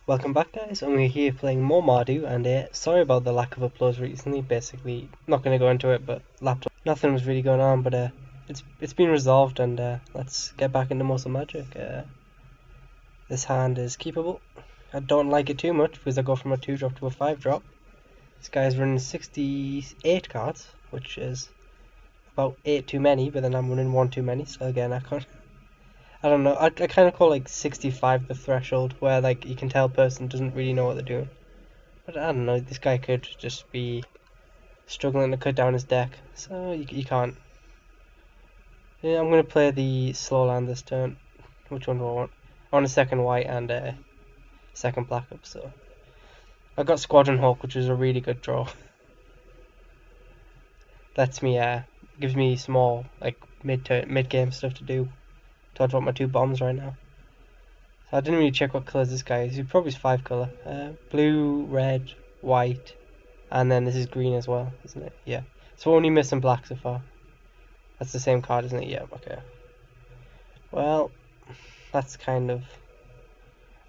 Welcome back, guys, and we're here playing more Mardu, and sorry about the lack of uploads recently. Basically, not going to go into it, but laptop, nothing was really going on, but it's been resolved, and let's get back into Muscle Magic. This hand is keepable. I don't like it too much because I go from a 2-drop to a 5-drop. This guy is running 68 cards, which is about 8 too many, but then I'm running 1 too many, so again, I don't know. I kind of call like 65 the threshold where like you can tell a person doesn't really know what they're doing. But I don't know. This guy could just be struggling to cut down his deck, so you can't. Yeah, I'm gonna play the slow land this turn. Which one do I want? I want a second white and a second black up. So I got Squadron Hawk, which is a really good draw. Lets me gives me small like mid game stuff to do. To drop my 2 bombs right now. So I didn't really check what colours this guy is. He probably is 5 colour. Blue, red, white, and then this is green as well, isn't it? Yeah. So we're only missing black so far. That's the same card, isn't it? Yeah, okay. Well, that's kind of...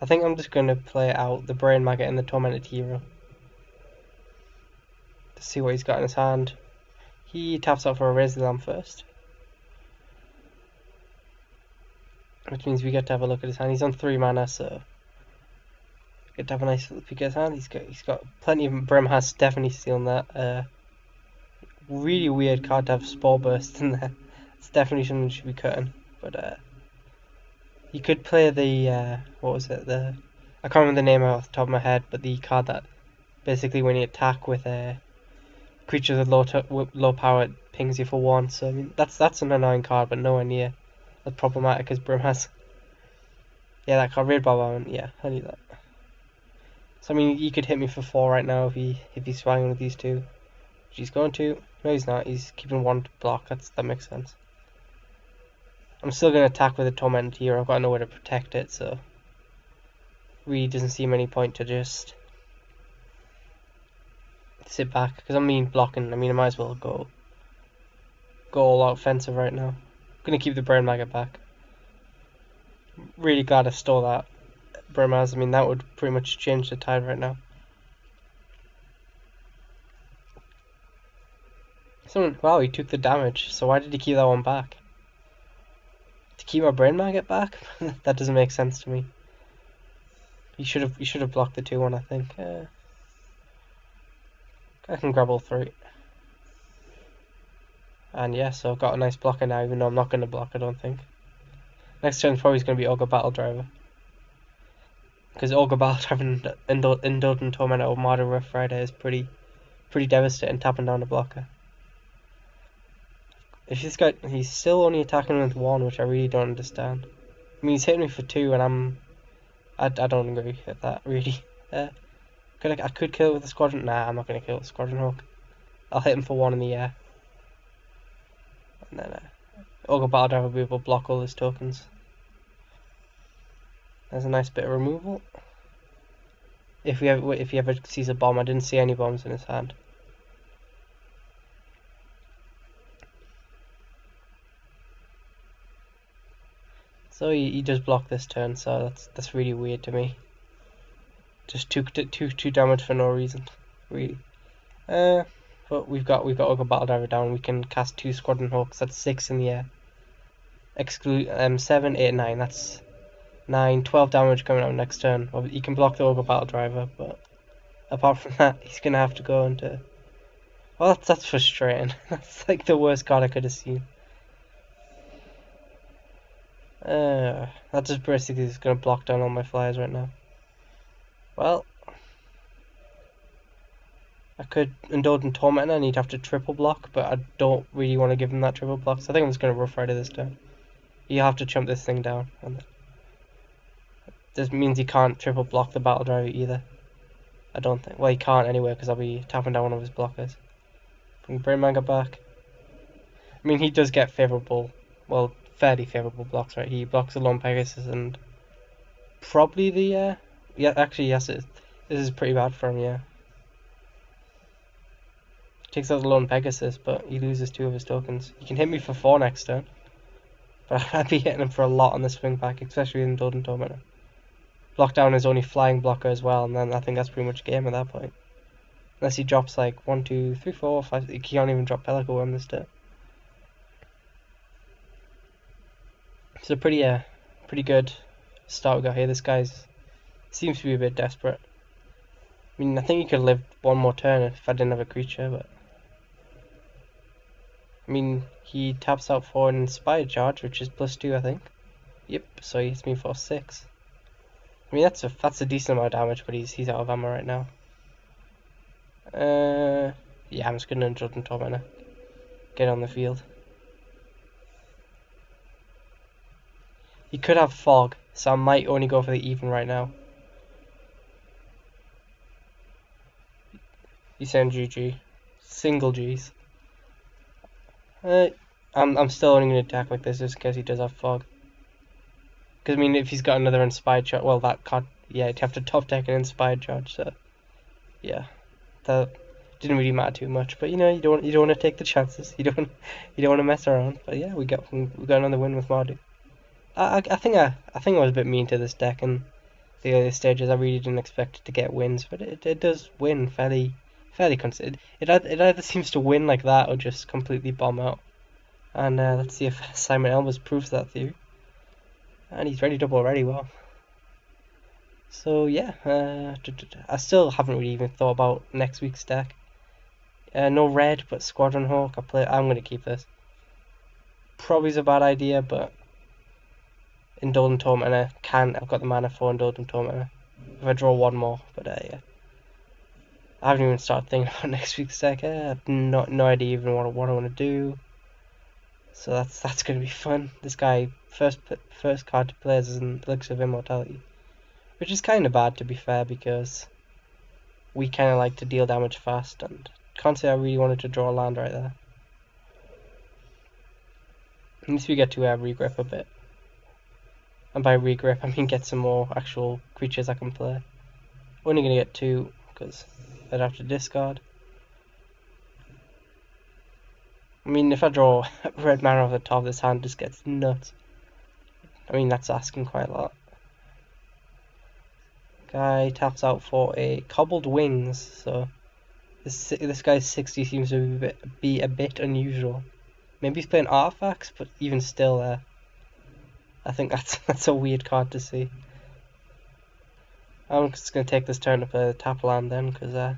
I think I'm just going to play out the Brain Maggot and the Tormented Hero. To see what he's got in his hand. He taps out for a Razor Lamb first. Which means we get to have a look at his hand. He's on 3 mana, so we get to have a nice look at his hand. He's got plenty of... Brim has definitely stealing that. Really weird card to have Spore Burst in there. It's definitely something you should be cutting. But you could play the what was it? I can't remember the name off the top of my head, but the card that basically when you attack with creatures with low power, it pings you for 1. So I mean that's an annoying card, but nowhere near as problematic as Brim has. Yeah, that card, Red Bob, yeah, I need that. So I mean, he could hit me for 4 right now if he's swinging with these 2. Which he's going to. No, he's not. He's keeping 1 to block. That makes sense. I'm still going to attack with a Tormented Hero. I've got nowhere to protect it, so really doesn't seem any point to just sit back because I'm blocking. I mean, I might as well go all out offensive right now. I'm going to keep the Brain Maggot back. Really glad I stole that Brimaz. I mean, that would pretty much change the tide right now. Wow, he took the damage. So why did he keep that one back? To keep my Brain Maggot back? That doesn't make sense to me. You should have blocked the 2-1, I think. I can grab all 3. And yeah, so I've got a nice blocker now, even though I'm not going to block, I don't think. Next turn probably going to be Ogre Battle Driver. Because Ogre Battle Driver and Indulgent Torment or Mardu Rough Rider is pretty devastating, tapping down the blocker. If this guy, he's still only attacking with 1, which I really don't understand. I mean, he's hitting me for 2, and I don't agree with that, really. I could kill it with the Squadron. Nah, I'm not going to kill it with Squadron Hawk. I'll hit him for 1 in the air. And then Ogre Battle Driver will be able to block all his tokens. There's a nice bit of removal. If he ever sees a bomb, I didn't see any bombs in his hand. So he does block this turn, so that's really weird to me. Just two damage for no reason, really. But we've got Ogre Battle Driver down. We can cast 2 Squadron Hawks. That's 6 in the air. Exclude 7, 8, 9. That's 9, 12 damage coming out next turn. Well, you can block the Ogre Battle Driver, but apart from that, he's gonna have to go into. Well, that's frustrating. That's like the worst card I could have seen. That just basically is gonna block down all my flyers right now. Well, I could indulge in Torment and he'd have to triple block, but I don't really want to give him that triple block, so I think I'm just going to Rough Rider this turn. You have to chump this thing down. And this means he can't triple block the Battle Driver either. I don't think. Well, he can't anyway, because I'll be tapping down one of his blockers. Bring Brain Maggot back. I mean, he does get favourable, well, fairly favourable blocks, right? He blocks the Lone Pegasus and probably the, yeah, actually, yes, this is pretty bad for him, yeah. Takes out the Lone Pegasus, but he loses 2 of his tokens. He can hit me for 4 next turn. But I'd be hitting him for a lot on the swing back, especially with Indulgent Tormentor. block down his only flying blocker as well, and then I think that's pretty much game at that point. Unless he drops like 1, 2, 3, 4, 5. He can't even drop Pelican Worm this turn. It's a pretty good start we got here. This guy's seems to be a bit desperate. I mean, I think he could live one more turn if I didn't have a creature, but I mean, he taps out for an Inspired Charge, which is +2, I think. Yep, so he hits me for 6. I mean, that's a decent amount of damage, but he's out of ammo right now. Yeah, I'm just gonna Indulgent Tormentor. Get on the field. He could have Fog, so I might only go for the even right now. He's saying GG. Single G's. I'm still only going to attack like this just because he does have Fog. Because, I mean, if he's got another Inspired Charge, well, that can't, yeah, you'd have to top deck an Inspired Charge, so, yeah. That didn't really matter too much, but, you know, you don't want to take the chances. You don't want to mess around. But, yeah, we got another win with Mardu. I think I was a bit mean to this deck in the earlier stages. I really didn't expect it to get wins, but it does win fairly consistent. It either seems to win like that or just completely bomb out. And let's see if Simon Elmers proves that theory. And he's ready double already. Well. So yeah, I still haven't really even thought about next week's deck. No red, but Squadron Hawk. I'm gonna keep this. Probably is a bad idea, but Indulgent Tormentor I've got the mana for Indulgent Tormentor. If I draw one more, but yeah. I haven't even started thinking about next week's deck. I have no idea even what I want to do. So that's gonna be fun. This guy first card to play is an Elixir of Immortality, which is kind of bad to be fair because we kind of like to deal damage fast, and can't say I really wanted to draw a land right there. At least we get to regrip a bit, and by regrip I mean get some more actual creatures I can play. Only gonna get 2 because I'd have to discard. I mean, if I draw red mana off the top, this hand just gets nuts. I mean, that's asking quite a lot. Guy taps out for a Cobbled Wings, so this guy's 60 seems to be a bit unusual. Maybe he's playing artifacts, but even still, I think that's a weird card to see. I'm just gonna take this turn to play the tap land then, because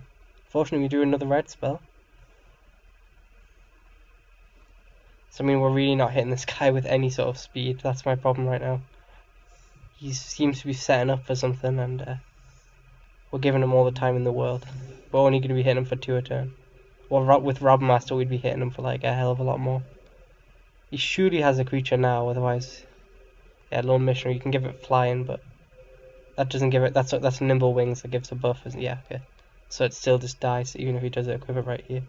fortunately we do another red spell. So I mean, we're really not hitting this guy with any sort of speed. That's my problem right now. He seems to be setting up for something, and we're giving him all the time in the world. We're only going to be hitting him for 2 a turn. Well, with Robmaster, we'd be hitting him for like a hell of a lot more. He surely has a creature now, otherwise, yeah, Lone Missionary. You can give it flying, but that doesn't give it. That's Nimble Wings that gives a buff. Yeah, okay. So it still just dies, even if he does equip it right here.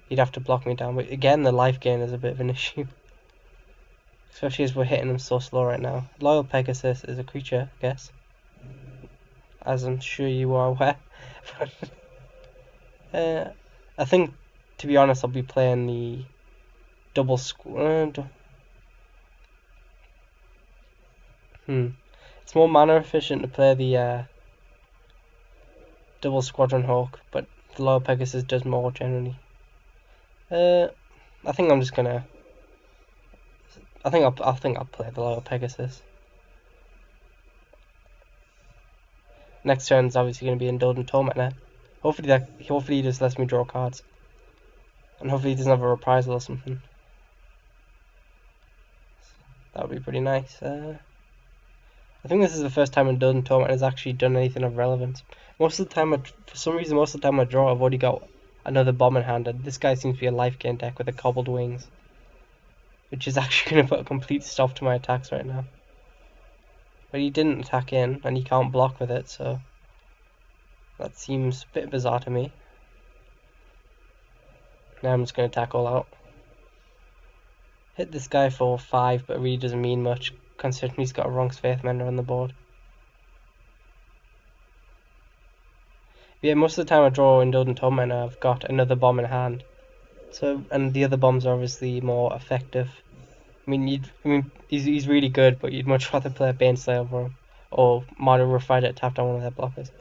He'd have to block me down, but again, the life gain is a bit of an issue. Especially as we're hitting him so slow right now. Loyal Pegasus is a creature, I guess. As I'm sure you are aware. I think, to be honest, I'll be playing the double squad. It's more mana efficient to play the double Squadron Hawk, but the Loyal Pegasus does more generally. I think I'm just gonna. I think I'll play the Loyal Pegasus. Next turn is obviously gonna be Indulgent Tormentor. Hopefully he just lets me draw cards, and hopefully he doesn't have a reprisal or something. That would be pretty nice. I think this is the first time Indulgent Tormentor has actually done anything of relevance. Most of the time, for some reason, most of the time I draw, I've already got another bomb in hand, and this guy seems to be a life gain deck with a Cobbled Wings, which is actually going to put a complete stop to my attacks right now. But he didn't attack in, and he can't block with it, so that seems a bit bizarre to me. Now I'm just going to attack all out. Hit this guy for 5, but it really doesn't mean much, considering he's got a Wrong's Faith Mender on the board. Yeah, most of the time I draw Indulgent Tormentor, I've got another bomb in hand. So, and the other bombs are obviously more effective. I mean, he's really good, but you'd much rather play Baneslayer over him. or Mardu will fight it, tap down one of their blockers.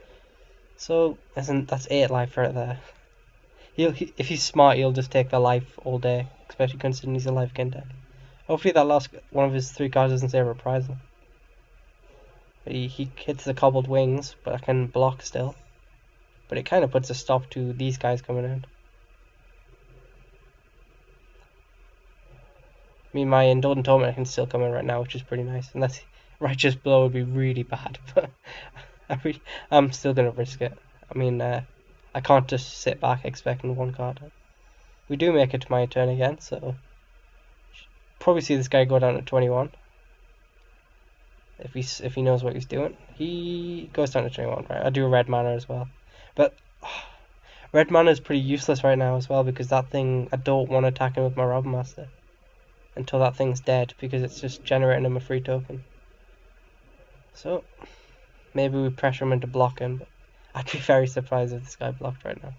So that's 8 life right there. If he's smart, he'll just take the life all day, especially considering he's a life gain deck. Hopefully that last one of his 3 cards doesn't say Reprisal. But he hits the Cobbled Wings, but I can block still. But it kind of puts a stop to these guys coming in. I mean, my Indulgent Torment can still come in right now, which is pretty nice. Unless Righteous Blow would be really bad, but I'm still going to risk it. I mean, I can't just sit back expecting 1 card. We do make it to my turn again, so probably see this guy go down to 21. If he knows what he's doing. He goes down to 21, right? I do a red mana as well. But red mana is pretty useless right now as well, because that thing, I don't want to attack him with my Robin Master until that thing's dead, because it's just generating him a free token. So maybe we pressure him into blocking, but I'd be very surprised if this guy blocked right now.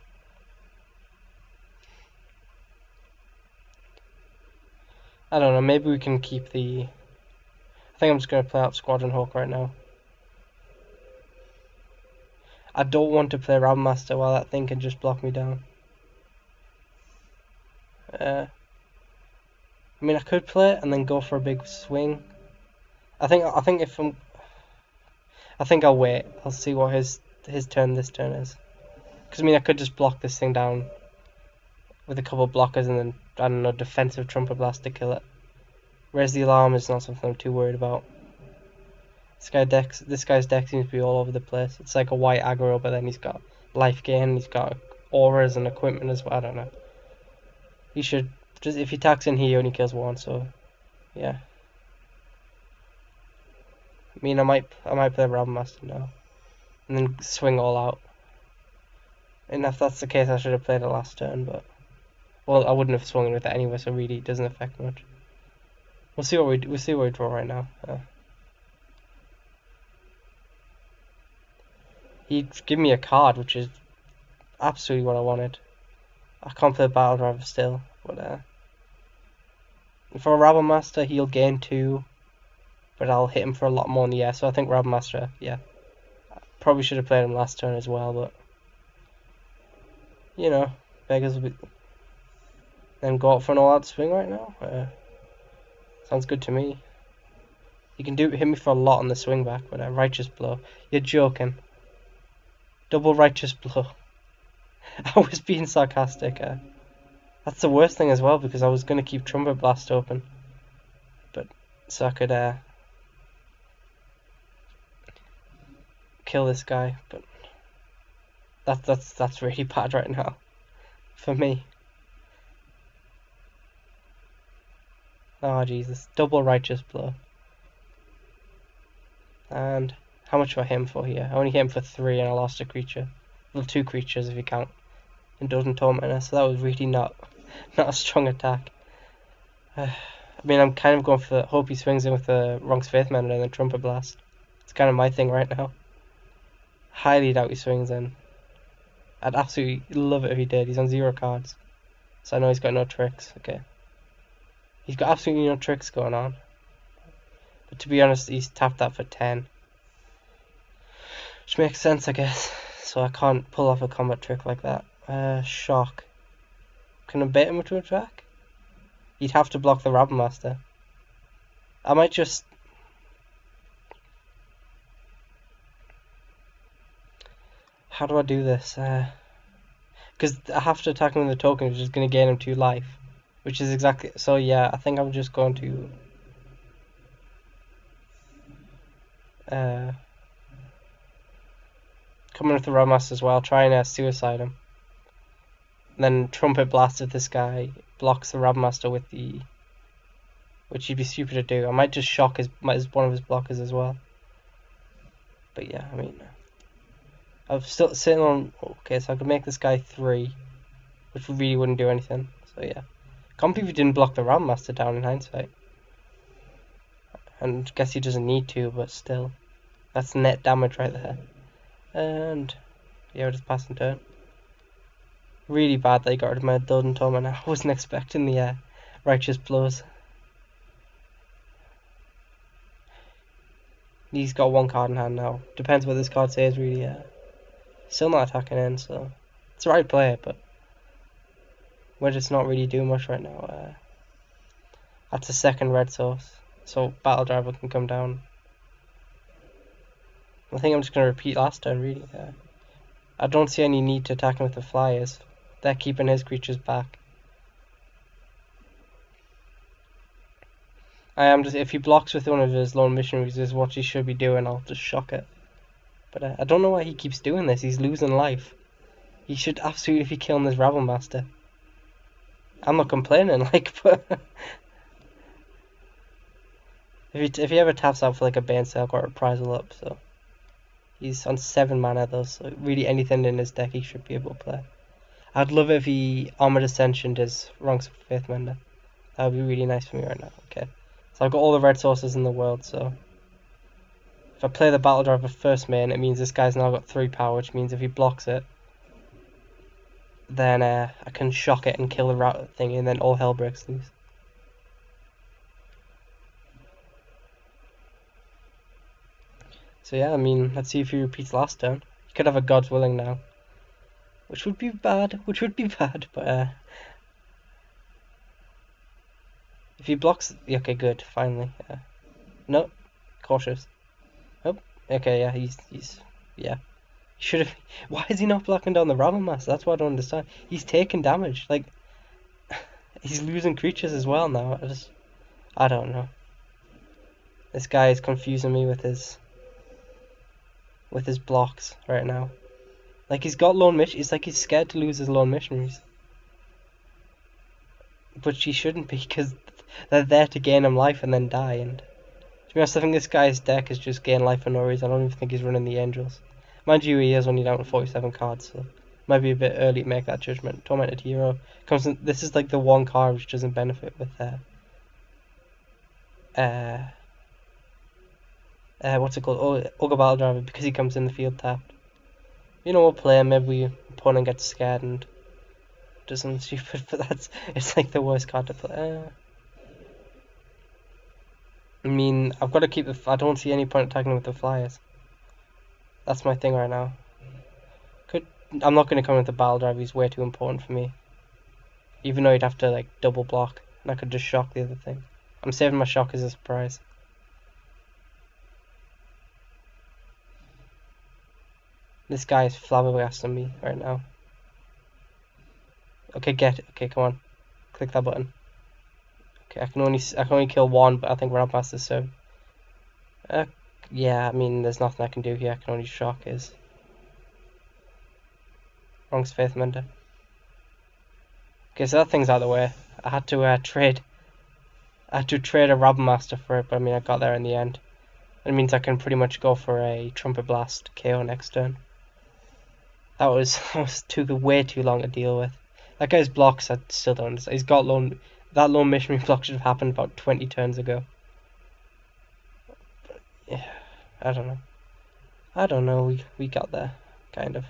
I don't know, maybe we can keep the... I think I'm just going to play out Squadron Hawk right now. I don't want to play Robin Master while that thing can just block me down. I mean, I could play it and then go for a big swing. I think I'll wait. I'll see what his turn this turn is. Because I mean, I could just block this thing down with a couple of blockers and then, I don't know, defensive Trumpet Blast to kill it. Whereas the Alarm is not something I'm too worried about. This guy's deck seems to be all over the place. It's like a white aggro, but then he's got life gain, he's got auras and equipment as well. I don't know. He should just, if he attacks in here, he only kills 1. So yeah. I mean, I might play Robin Master now, and then swing all out. And if that's the case, I should have played it last turn, but well, I wouldn't have swung with it anyway, so really it doesn't affect much. We'll see what we draw right now. He'd give me a card, which is absolutely what I wanted. I can't play Battle Driver still, but for a Rabble Master, he'll gain 2, but I'll hit him for a lot more in the air. So I think Rabble Master, yeah, probably should have played him last turn as well, but you know, beggars will be. Then go out for an all-out swing right now. Sounds good to me. You can hit me for a lot on the swing back, but Righteous Blow. You're joking. Double Righteous Blow. I was being sarcastic. That's the worst thing as well, because I was going to keep Trumpet Blast open, but so I could kill this guy. But that's really bad right now for me. Oh Jesus! Double Righteous Blow. And how much do I hit him for here? I only hit him for 3, and I lost a creature. Well, 2 creatures if you count Indulgent Tormentor. So that was really not a strong attack. I mean, I'm kind of going for hope he swings in with the Wrong's Faith Mana and then Trumpet Blast. It's kind of my thing right now. Highly doubt he swings in. I'd absolutely love it if he did. He's on 0 cards, so I know he's got no tricks. Okay, he's got absolutely no tricks going on. But to be honest, he's tapped that for 10. Which makes sense, I guess. So I can't pull off a combat trick like that. Shock. Can I bait him to attack? He'd have to block the Rabble Master. I might just... How do I do this? Because I have to attack him with the token, which is going to gain him 2 life. Which is exactly... So yeah, I think I'm just going to... come in with the Rabble Master as well, try and suicide him. And then Trumpet Blast if this guy blocks the Rabble Master with the... Which he'd be stupid to do. I might just shock one of his blockers as well. But yeah, I mean... I'm still sitting on... Okay, so I could make this guy 3. Which really wouldn't do anything. So yeah. Can't believe he didn't block the Rabble Master down in hindsight. And I guess he doesn't need to, but still. That's net damage right there. And... Yeah, we're just passing turn. Really bad that he got rid of my Indulgent Tormentor. I wasn't expecting the Righteous Blows. He's got one card in hand now. Depends what this card says, really. Still not attacking in, so it's the right play, but we're just not really doing much right now. That's a second red source, so Battle Driver can come down. I think I'm just going to repeat last turn, really. I don't see any need to attack him with the flyers. They're keeping his creatures back. If he blocks with one of his lone missionaries, is what he should be doing, I'll just shock it. But I don't know why he keeps doing this. He's losing life. He should absolutely be killing this Rabble Master. I'm not complaining, like, but if he ever taps out for like a Bane Sail or a Reprisal up, so he's on 7 mana though, so really anything in his deck he should be able to play. I'd love it if he Armored Ascension his Wrongs of Faith Mender. That would be really nice for me right now. Okay, so I've got all the red sources in the world, so if I play the Battle Driver first main, it means this guy's now got 3 power, which means if he blocks it, then I can shock it and kill the rat thing, and then all hell breaks loose. So yeah, I mean, let's see if he repeats last turn. He could have a God's Willing now, which would be bad. But if he blocks, okay, good. Finally, no, cautious. Oh, okay, yeah, he's yeah. He should have. Why is he not blocking down the Rabble Master? That's what I don't understand. He's taking damage. Like he's losing creatures as well now. I don't know. This guy is confusing me with his blocks right now. Like he's got lone mission. It's like he's scared to lose his lone missionaries, but he shouldn't be because they're there to gain him life and then die. And to be honest, I think this guy's deck is just gain life for no reason. I don't even think he's running the Angels. Mind you, he is only down to 47 cards, so might be a bit early to make that judgment. Tormented Hero comes in. This is like the one card which doesn't benefit with what's it called? Ogre Battle Driver, because he comes in the field tapped. You know, we'll play him. Maybe opponent gets scared and does something stupid, but it's like the worst card to play. I mean, I've got to keep I don't see any point attacking with the flyers. That's my thing right now. I'm not going to come with the Battle Driver. He's way too important for me. Even though he'd have to like double block, and I could just shock the other thing. I'm saving my shock as a surprise. This guy is flabbergasting me right now. Okay, okay, come on, click that button. Okay, I can only kill one, but I think Rabble Master's so. Yeah, I mean, there's nothing I can do here. I can only shock his Wrongs Faith Mender. Okay, so that thing's out of the way. I had to trade. I had to trade a Rabble Master for it, but I mean, I got there in the end. It means I can pretty much go for a Trumpet Blast KO next turn. That was took way too long to deal with. That guy's blocks, I still don't understand. He's got that lone missionary block should have happened about 20 turns ago. But, yeah, I don't know. We got there, kind of.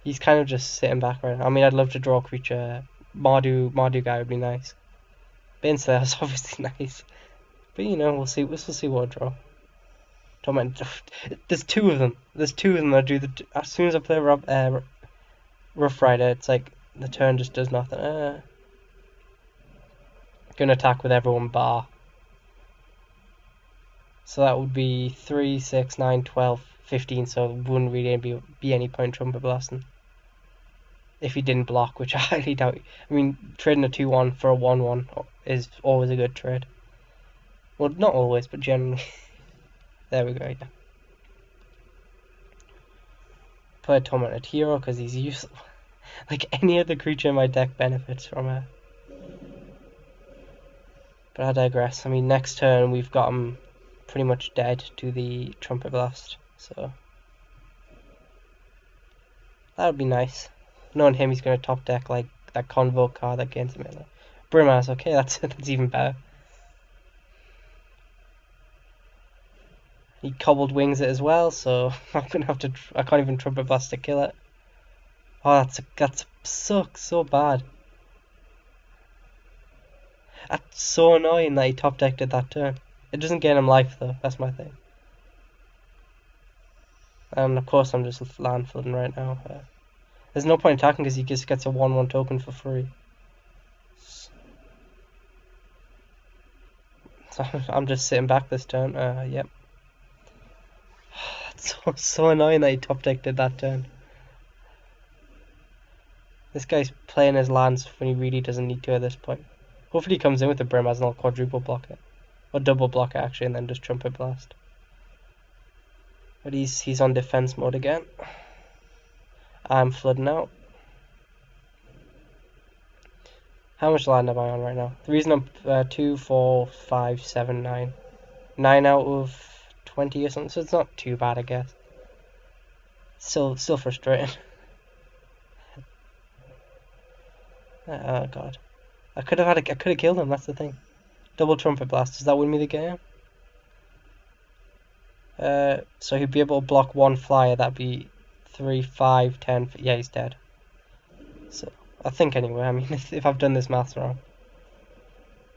He's kind of just sitting back right now. I mean, I'd love to draw a creature. Mardu guy would be nice. Bane Slayer's obviously nice, but you know, we'll see. We'll see what I draw. There's 2 of them. There's 2 of them that do as soon as I play Rough Rider, it's like the turn just does nothing. Gonna attack with everyone bar. So that would be 3, 6, 9, 12, 15. So it wouldn't really be any point Trumpet Blasting if he didn't block, which I highly doubt. I mean, trading a 2/1 for a 1/1 is always a good trade. Well, not always, but generally. There we go, yeah. Play a Tormented Hero because he's useless. Like any other creature in my deck benefits from it. But I digress. I mean, next turn we've got him pretty much dead to the Trumpet Blast, so that would be nice. Knowing him, he's going to top deck like that Convoke card that gains him in. Brimaz, okay, that's even better. He Cobbled Wings it as well, so I'm gonna have to. I can't even Trumpet Blast to kill it. Oh, that sucks so bad. That's so annoying that he top decked it that turn. It doesn't gain him life though. That's my thing. And of course I'm just land flooding right now. There's no point attacking because he just gets a 1/1 token for free. So I'm just sitting back this turn. Yep. It's so annoying that he top decked it that turn. This guy's playing his lands when he really doesn't need to at this point. Hopefully he comes in with the Brimaz and I'll quadruple block it. Or double block it actually and then just Trumpet Blast. But he's on defense mode again. I'm flooding out. How much land am I on right now? The reason I'm 2, 4, 5, 7, 9. 9 out of 20 or something, so it's not too bad, I guess. Still frustrating. Oh god. I could have killed him, that's the thing. Double Trumpet Blast, does that win me the game? So he'd be able to block one flyer, that'd be 3, 5, 10, yeah, he's dead. So, I think anyway, I mean, if I've done this math wrong.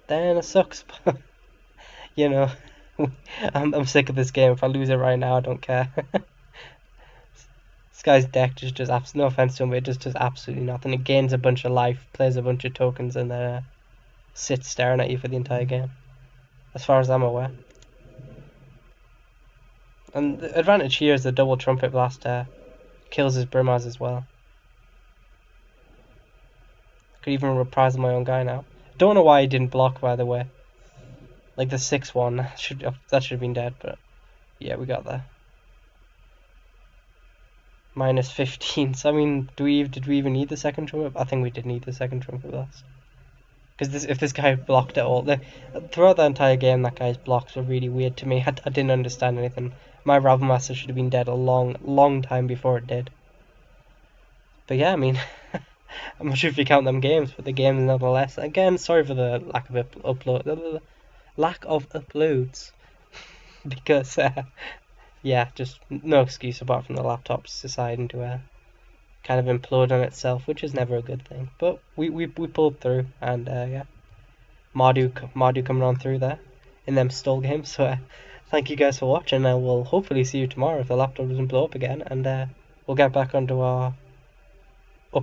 Then it sucks, but, you know, I'm sick of this game. If I lose it right now, I don't care. This guy's deck just does no offense to him, but it just does absolutely nothing. It gains a bunch of life, plays a bunch of tokens, and then sits staring at you for the entire game. As far as I'm aware. And the advantage here is the double Trumpet Blast kills his Brimaz as well. Could even reprise my own guy now. Don't know why he didn't block, by the way. Like the 6/1, that should have been dead, but yeah, we got there. Minus 15. So I mean, did we even need the second Trumpet? I think we did need the second Trumpet Blast. Because if this guy blocked at all, throughout the entire game, that guy's blocks were really weird to me. I didn't understand anything. My Ravelmaster should have been dead a long time before it did. But yeah, I mean, I'm not sure if you count them games, but the games nonetheless. Again, sorry for the lack of uploads, because yeah, just no excuse apart from the laptop's deciding to kind of implode on itself, which is never a good thing. But we pulled through, and yeah, Mardu coming on through there in them stall games. So thank you guys for watching. I will hopefully see you tomorrow if the laptop doesn't blow up again, and we'll get back onto our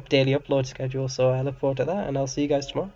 daily upload schedule. So I look forward to that, and I'll see you guys tomorrow.